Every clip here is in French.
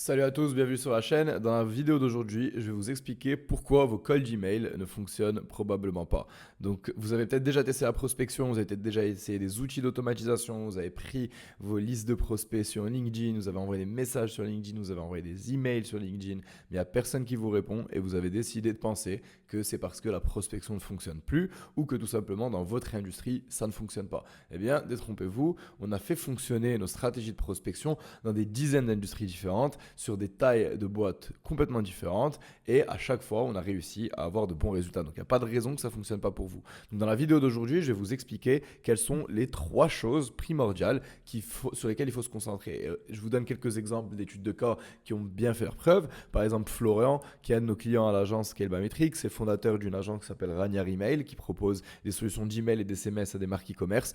Salut à tous, bienvenue sur la chaîne. Dans la vidéo d'aujourd'hui, je vais vous expliquer pourquoi vos cold Gmail ne fonctionnent probablement pas. Donc, vous avez peut-être déjà testé la prospection, vous avez peut-être déjà essayé des outils d'automatisation, vous avez pris vos listes de prospects sur LinkedIn, vous avez envoyé des messages sur LinkedIn, vous avez envoyé des emails sur LinkedIn, mais il n'y a personne qui vous répond et vous avez décidé de penser que c'est parce que la prospection ne fonctionne plus ou que tout simplement dans votre industrie, ça ne fonctionne pas. Eh bien, détrompez-vous, on a fait fonctionner nos stratégies de prospection dans des dizaines d'industries différentes sur des tailles de boîtes complètement différentes et à chaque fois on a réussi à avoir de bons résultats. Donc il n'y a pas de raison que ça ne fonctionne pas pour vous. Donc dans la vidéo d'aujourd'hui, je vais vous expliquer quelles sont les trois choses primordiales sur lesquelles il faut se concentrer. Et je vous donne quelques exemples d'études de cas qui ont bien fait leur preuve. Par exemple, Florian, qui est un de nos clients à l'agence Scalebametrics, c'est fondateur d'une agence qui s'appelle Ranier Email, qui propose des solutions d'email et d'SMS à des marques e-commerce.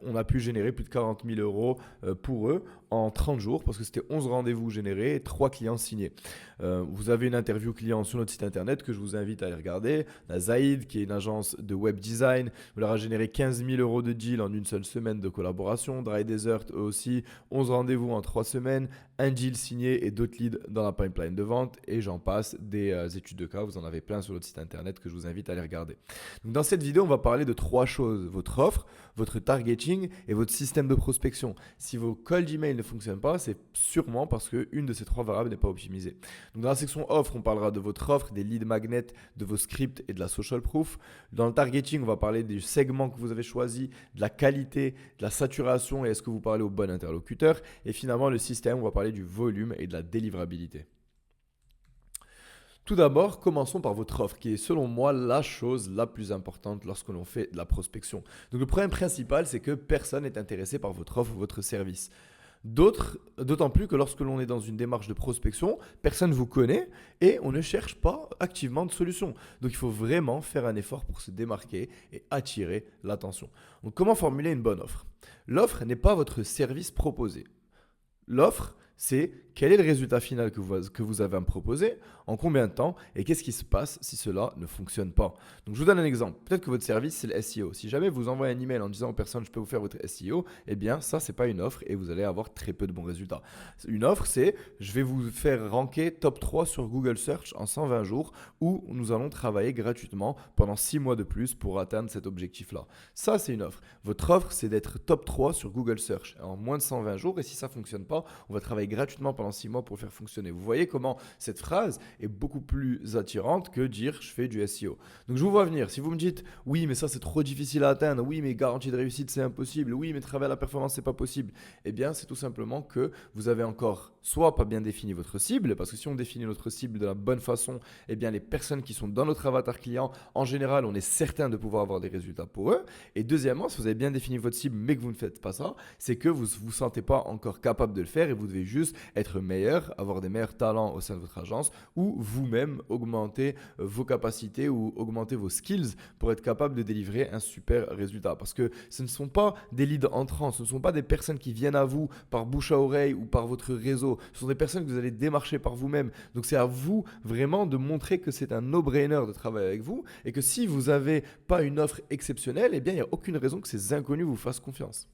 On a pu générer plus de 40 000 euros pour eux en 30 jours parce que c'était 11 rendez-vous générés et 3 clients signés. Vous avez une interview client sur notre site internet que je vous invite à aller regarder. La Zaïd, qui est une agence de web design, vous leur a généré 15 000 euros de deal en une seule semaine de collaboration. Dry Desert, eux aussi, 11 rendez-vous en 3 semaines, un deal signé et d'autres leads dans la pipeline de vente. Et j'en passe des études de cas. Vous en avez plein sur notre site internet que je vous invite à aller regarder. Donc dans cette vidéo, on va parler de trois choses. Votre offre, votre targeting et votre système de prospection. Si vos cold email ne fonctionnent pas, c'est sûrement parce qu'une de ces trois variables n'est pas optimisée. Donc dans la section offre, on parlera de votre offre, des lead magnets, de vos scripts et de la social proof. Dans le targeting, on va parler du segment que vous avez choisi, de la qualité, de la saturation et est-ce que vous parlez au bon interlocuteur. Et finalement, le système, on va parler du volume et de la délivrabilité. Tout d'abord, commençons par votre offre, qui est selon moi la chose la plus importante lorsque l'on fait de la prospection. Donc le problème principal, c'est que personne n'est intéressé par votre offre ou votre service. D'autant plus que lorsque l'on est dans une démarche de prospection, personne ne vous connaît et on ne cherche pas activement de solution. Donc il faut vraiment faire un effort pour se démarquer et attirer l'attention. Donc comment formuler une bonne offre? L'offre n'est pas votre service proposé. L'offre, c'est quel est le résultat final que vous avez à me proposer, en combien de temps et qu'est-ce qui se passe si cela ne fonctionne pas. Donc je vous donne un exemple. Peut-être que votre service, c'est le SEO. Si jamais vous envoyez un email en disant aux personnes je peux vous faire votre SEO, eh bien ça, c'est pas une offre et vous allez avoir très peu de bons résultats. Une offre, c'est je vais vous faire ranker top 3 sur Google Search en 120 jours où nous allons travailler gratuitement pendant 6 mois de plus pour atteindre cet objectif-là. Ça, c'est une offre. Votre offre, c'est d'être top 3 sur Google Search en moins de 120 jours et si ça ne fonctionne pas, on va travailler gratuitement pendant 6 mois pour le faire fonctionner. Vous voyez comment cette phrase est beaucoup plus attirante que dire je fais du SEO. Donc je vous vois venir. Si vous me dites oui, mais ça c'est trop difficile à atteindre, oui, mais garantie de réussite c'est impossible, oui, mais travailler à la performance c'est pas possible, eh bien c'est tout simplement que vous avez encore soit pas bien défini votre cible, parce que si on définit notre cible de la bonne façon, eh bien les personnes qui sont dans notre avatar client, en général, on est certain de pouvoir avoir des résultats pour eux. Et deuxièmement, si vous avez bien défini votre cible, mais que vous ne faites pas ça, c'est que vous ne vous sentez pas encore capable de le faire et vous devez juste être meilleur, avoir des meilleurs talents au sein de votre agence ou vous-même augmenter vos capacités ou augmenter vos skills pour être capable de délivrer un super résultat. Parce que ce ne sont pas des leads entrants, ce ne sont pas des personnes qui viennent à vous par bouche à oreille ou par votre réseau. Ce sont des personnes que vous allez démarcher par vous-même. Donc c'est à vous vraiment de montrer que c'est un no-brainer de travailler avec vous et que si vous n'avez pas une offre exceptionnelle, eh bien il n'y a aucune raison que ces inconnus vous fassent confiance.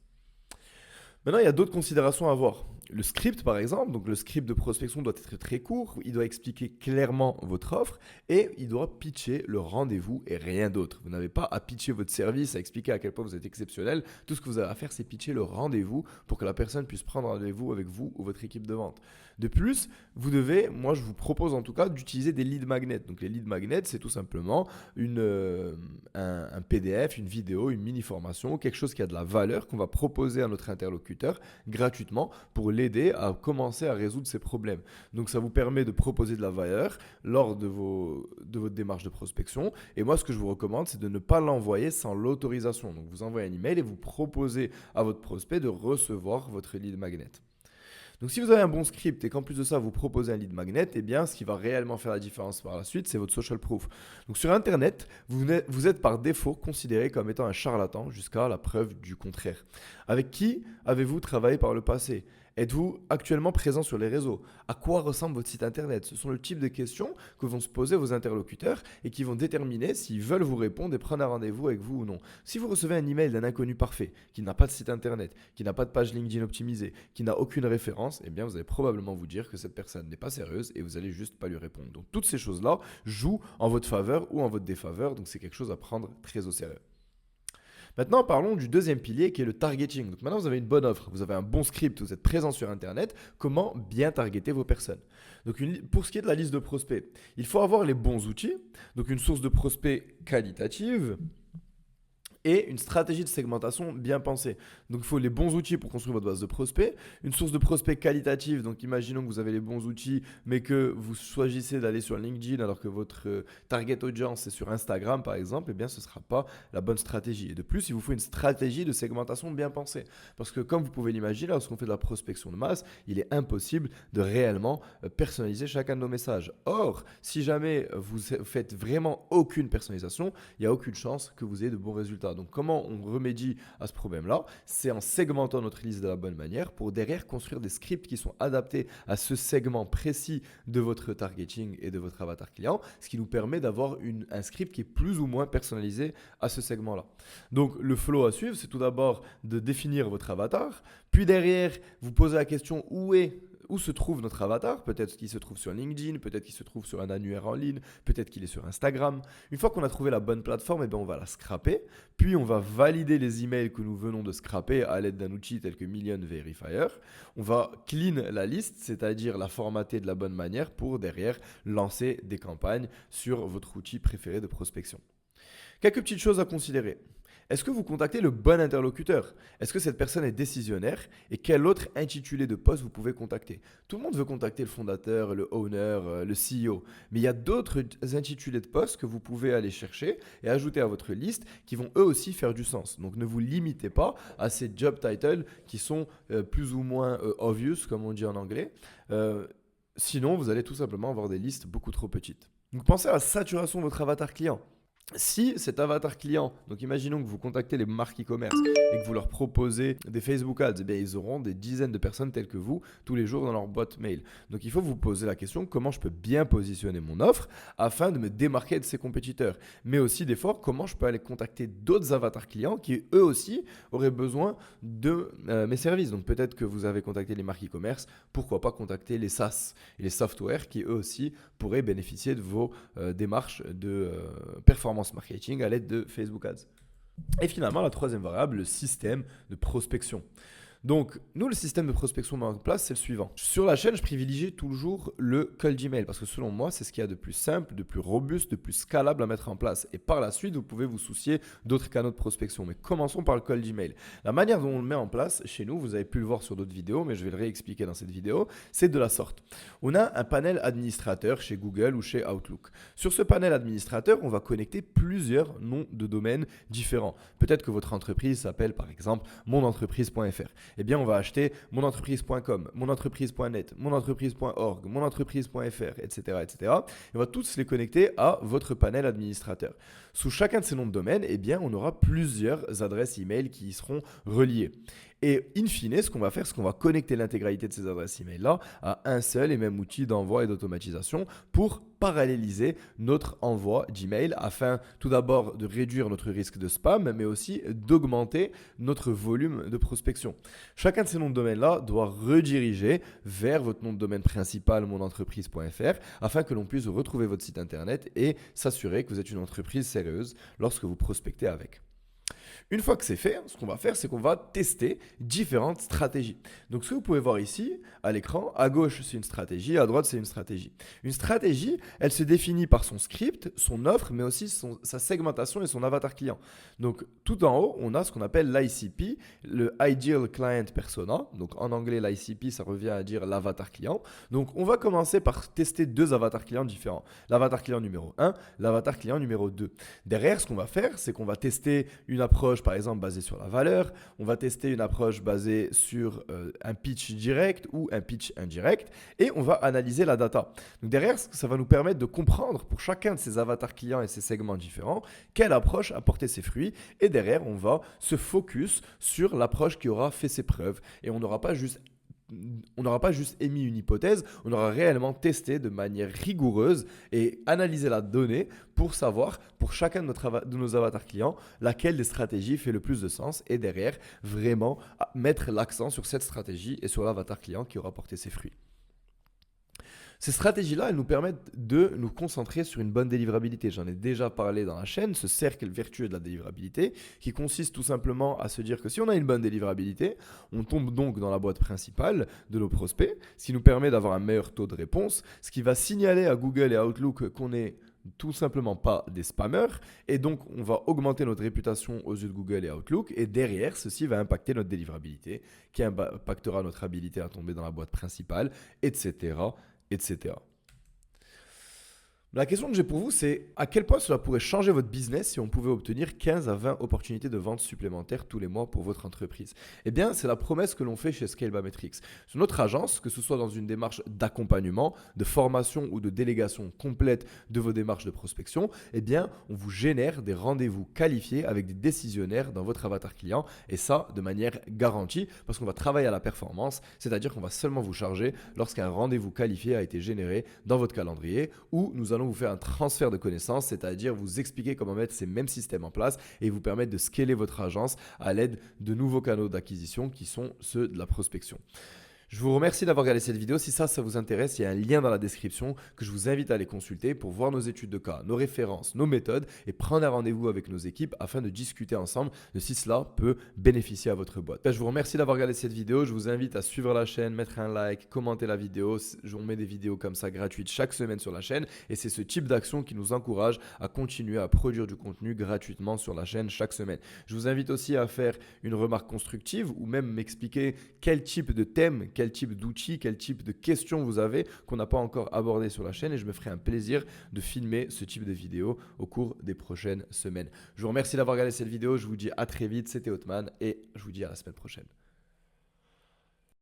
Maintenant, il y a d'autres considérations à avoir. Le script, par exemple, donc le script de prospection doit être très court, il doit expliquer clairement votre offre et il doit pitcher le rendez-vous et rien d'autre. Vous n'avez pas à pitcher votre service, à expliquer à quel point vous êtes exceptionnel. Tout ce que vous avez à faire, c'est pitcher le rendez-vous pour que la personne puisse prendre rendez-vous avec vous ou votre équipe de vente. De plus, vous devez, moi je vous propose en tout cas d'utiliser des lead magnets. Donc les lead magnets, c'est tout simplement un PDF, une vidéo, une mini-formation, quelque chose qui a de la valeur qu'on va proposer à notre interlocuteur gratuitement pour l'aider à commencer à résoudre ses problèmes. Donc ça vous permet de proposer de la valeur lors de votre démarche de prospection. Et moi, ce que je vous recommande, c'est de ne pas l'envoyer sans l'autorisation. Donc vous envoyez un email et vous proposez à votre prospect de recevoir votre lead magnet. Donc si vous avez un bon script et qu'en plus de ça, vous proposez un lead magnet, eh bien, ce qui va réellement faire la différence par la suite, c'est votre social proof. Donc sur Internet, vous êtes par défaut considéré comme étant un charlatan jusqu'à la preuve du contraire. Avec qui avez-vous travaillé par le passé ? Êtes-vous actuellement présent sur les réseaux? À quoi ressemble votre site internet? Ce sont le type de questions que vont se poser vos interlocuteurs et qui vont déterminer s'ils veulent vous répondre et prendre un rendez-vous avec vous ou non. Si vous recevez un email d'un inconnu parfait, qui n'a pas de site internet, qui n'a pas de page LinkedIn optimisée, qui n'a aucune référence, eh bien vous allez probablement vous dire que cette personne n'est pas sérieuse et vous allez juste pas lui répondre. Donc toutes ces choses-là jouent en votre faveur ou en votre défaveur, donc c'est quelque chose à prendre très au sérieux. Maintenant, parlons du deuxième pilier qui est le targeting. Donc maintenant, vous avez une bonne offre, vous avez un bon script, vous êtes présent sur Internet. Comment bien targeter vos personnes? Donc pour ce qui est de la liste de prospects, il faut avoir les bons outils. Donc une source de prospects qualitative et une stratégie de segmentation bien pensée. Donc il faut les bons outils pour construire votre base de prospects, une source de prospects qualitative. Donc imaginons que vous avez les bons outils, mais que vous choisissez d'aller sur LinkedIn alors que votre target audience est sur Instagram par exemple, eh bien ce ne sera pas la bonne stratégie. Et de plus, il vous faut une stratégie de segmentation bien pensée. Parce que comme vous pouvez l'imaginer, lorsqu'on fait de la prospection de masse, il est impossible de réellement personnaliser chacun de nos messages. Or, si jamais vous faites vraiment aucune personnalisation, il n'y a aucune chance que vous ayez de bons résultats. Donc comment on remédie à ce problème-là? C'est en segmentant notre liste de la bonne manière pour derrière construire des scripts qui sont adaptés à ce segment précis de votre targeting et de votre avatar client, ce qui nous permet d'avoir un script qui est plus ou moins personnalisé à ce segment-là. Donc le flow à suivre, c'est tout d'abord de définir votre avatar, puis derrière, vous posez la question où se trouve notre avatar? Peut-être qu'il se trouve sur LinkedIn, peut-être qu'il se trouve sur un annuaire en ligne, peut-être qu'il est sur Instagram. Une fois qu'on a trouvé la bonne plateforme, eh bien on va la scraper, puis on va valider les emails que nous venons de scraper à l'aide d'un outil tel que Million Verifier. On va clean la liste, c'est-à-dire la formater de la bonne manière pour derrière lancer des campagnes sur votre outil préféré de prospection. Quelques petites choses à considérer. Est-ce que vous contactez le bon interlocuteur? Est-ce que cette personne est décisionnaire? Et quel autre intitulé de poste vous pouvez contacter? Tout le monde veut contacter le fondateur, le owner, le CEO. Mais il y a d'autres intitulés de poste que vous pouvez aller chercher et ajouter à votre liste qui vont eux aussi faire du sens. Donc ne vous limitez pas à ces job titles qui sont plus ou moins obvious, comme on dit en anglais. Sinon, vous allez tout simplement avoir des listes beaucoup trop petites. Donc pensez à la saturation de votre avatar client. Si cet avatar client, donc imaginons que vous contactez les marques e-commerce et que vous leur proposez des Facebook Ads, eh bien ils auront des dizaines de personnes telles que vous tous les jours dans leur boîte mail. Donc il faut vous poser la question comment je peux bien positionner mon offre afin de me démarquer de ses compétiteurs. Mais aussi des fois, comment je peux aller contacter d'autres avatars clients qui eux aussi auraient besoin de mes services. Donc peut-être que vous avez contacté les marques e-commerce, pourquoi pas contacter les SaaS et les softwares qui eux aussi pourraient bénéficier de vos démarches de performance marketing à l'aide de Facebook Ads. Et finalement, la troisième variable, le système de prospection. Donc, nous, le système de prospection en place, c'est le suivant. Sur la chaîne, je privilégie toujours le cold email parce que selon moi, c'est ce qu'il y a de plus simple, de plus robuste, de plus scalable à mettre en place. Et par la suite, vous pouvez vous soucier d'autres canaux de prospection. Mais commençons par le cold email. La manière dont on le met en place chez nous, vous avez pu le voir sur d'autres vidéos, mais je vais le réexpliquer dans cette vidéo, c'est de la sorte. On a un panel administrateur chez Google ou chez Outlook. Sur ce panel administrateur, on va connecter plusieurs noms de domaines différents. Peut-être que votre entreprise s'appelle par exemple monentreprise.fr. Eh bien, on va acheter monentreprise.com, monentreprise.net, monentreprise.org, monentreprise.fr, etc., etc. Et on va tous les connecter à votre panel administrateur. Sous chacun de ces noms de domaine, eh bien, on aura plusieurs adresses email qui y seront reliées. Et in fine, ce qu'on va faire, c'est qu'on va connecter l'intégralité de ces adresses email-là à un seul et même outil d'envoi et d'automatisation pour paralléliser notre envoi d'email afin tout d'abord de réduire notre risque de spam, mais aussi d'augmenter notre volume de prospection. Chacun de ces noms de domaine-là doit rediriger vers votre nom de domaine principal, monentreprise.fr, afin que l'on puisse retrouver votre site internet et s'assurer que vous êtes une entreprise sérieuse lorsque vous prospectez avec. Une fois que c'est fait, ce qu'on va faire, c'est qu'on va tester différentes stratégies. Donc, ce que vous pouvez voir ici, à l'écran, à gauche, c'est une stratégie, à droite, c'est une stratégie. Une stratégie, elle se définit par son script, son offre, mais aussi sa segmentation et son avatar client. Donc, tout en haut, on a ce qu'on appelle l'ICP, le Ideal Client Persona. Donc, en anglais, l'ICP, ça revient à dire l'avatar client. Donc, on va commencer par tester deux avatars clients différents. L'avatar client numéro 1, l'avatar client numéro 2. Derrière, ce qu'on va faire, c'est qu'on va tester une approche par exemple basée sur la valeur, on va tester une approche basée sur un pitch direct ou un pitch indirect et on va analyser la data. Donc derrière, ça va nous permettre de comprendre pour chacun de ces avatars clients et ces segments différents quelle approche a porté ses fruits et derrière, on va se focus sur l'approche qui aura fait ses preuves et on n'aura pas juste on n'aura pas juste émis une hypothèse, on aura réellement testé de manière rigoureuse et analysé la donnée pour savoir, pour chacun de nos avatars clients, laquelle des stratégies fait le plus de sens et derrière, vraiment mettre l'accent sur cette stratégie et sur l'avatar client qui aura porté ses fruits. Ces stratégies-là, elles nous permettent de nous concentrer sur une bonne délivrabilité. J'en ai déjà parlé dans la chaîne, ce cercle vertueux de la délivrabilité, qui consiste tout simplement à se dire que si on a une bonne délivrabilité, on tombe donc dans la boîte principale de nos prospects, ce qui nous permet d'avoir un meilleur taux de réponse, ce qui va signaler à Google et Outlook qu'on est tout simplement pas des spammers et donc on va augmenter notre réputation aux yeux de Google et Outlook et derrière ceci va impacter notre délivrabilité qui impactera notre habilité à tomber dans la boîte principale, etc. etc. La question que j'ai pour vous, c'est à quel point cela pourrait changer votre business si on pouvait obtenir 15 à 20 opportunités de vente supplémentaires tous les mois pour votre entreprise? Eh bien, c'est la promesse que l'on fait chez Scalebametrics. Sur notre agence, que ce soit dans une démarche d'accompagnement, de formation ou de délégation complète de vos démarches de prospection, eh bien, on vous génère des rendez-vous qualifiés avec des décisionnaires dans votre avatar client et ça de manière garantie parce qu'on va travailler à la performance, c'est-à-dire qu'on va seulement vous charger lorsqu'un rendez-vous qualifié a été généré dans votre calendrier ou nous allons vous faire un transfert de connaissances, c'est-à-dire vous expliquer comment mettre ces mêmes systèmes en place et vous permettre de scaler votre agence à l'aide de nouveaux canaux d'acquisition qui sont ceux de la prospection. Je vous remercie d'avoir regardé cette vidéo. Si ça vous intéresse, il y a un lien dans la description que je vous invite à aller consulter pour voir nos études de cas, nos références, nos méthodes et prendre un rendez-vous avec nos équipes afin de discuter ensemble de si cela peut bénéficier à votre boîte. Je vous remercie d'avoir regardé cette vidéo. Je vous invite à suivre la chaîne, mettre un like, commenter la vidéo. On met des vidéos comme ça gratuites chaque semaine sur la chaîne et c'est ce type d'action qui nous encourage à continuer à produire du contenu gratuitement sur la chaîne chaque semaine. Je vous invite aussi à faire une remarque constructive ou même m'expliquer quel type de thème, quel type d'outils, quel type de questions vous avez qu'on n'a pas encore abordé sur la chaîne et je me ferai un plaisir de filmer ce type de vidéo au cours des prochaines semaines. Je vous remercie d'avoir regardé cette vidéo, je vous dis à très vite, c'était Othman et je vous dis à la semaine prochaine.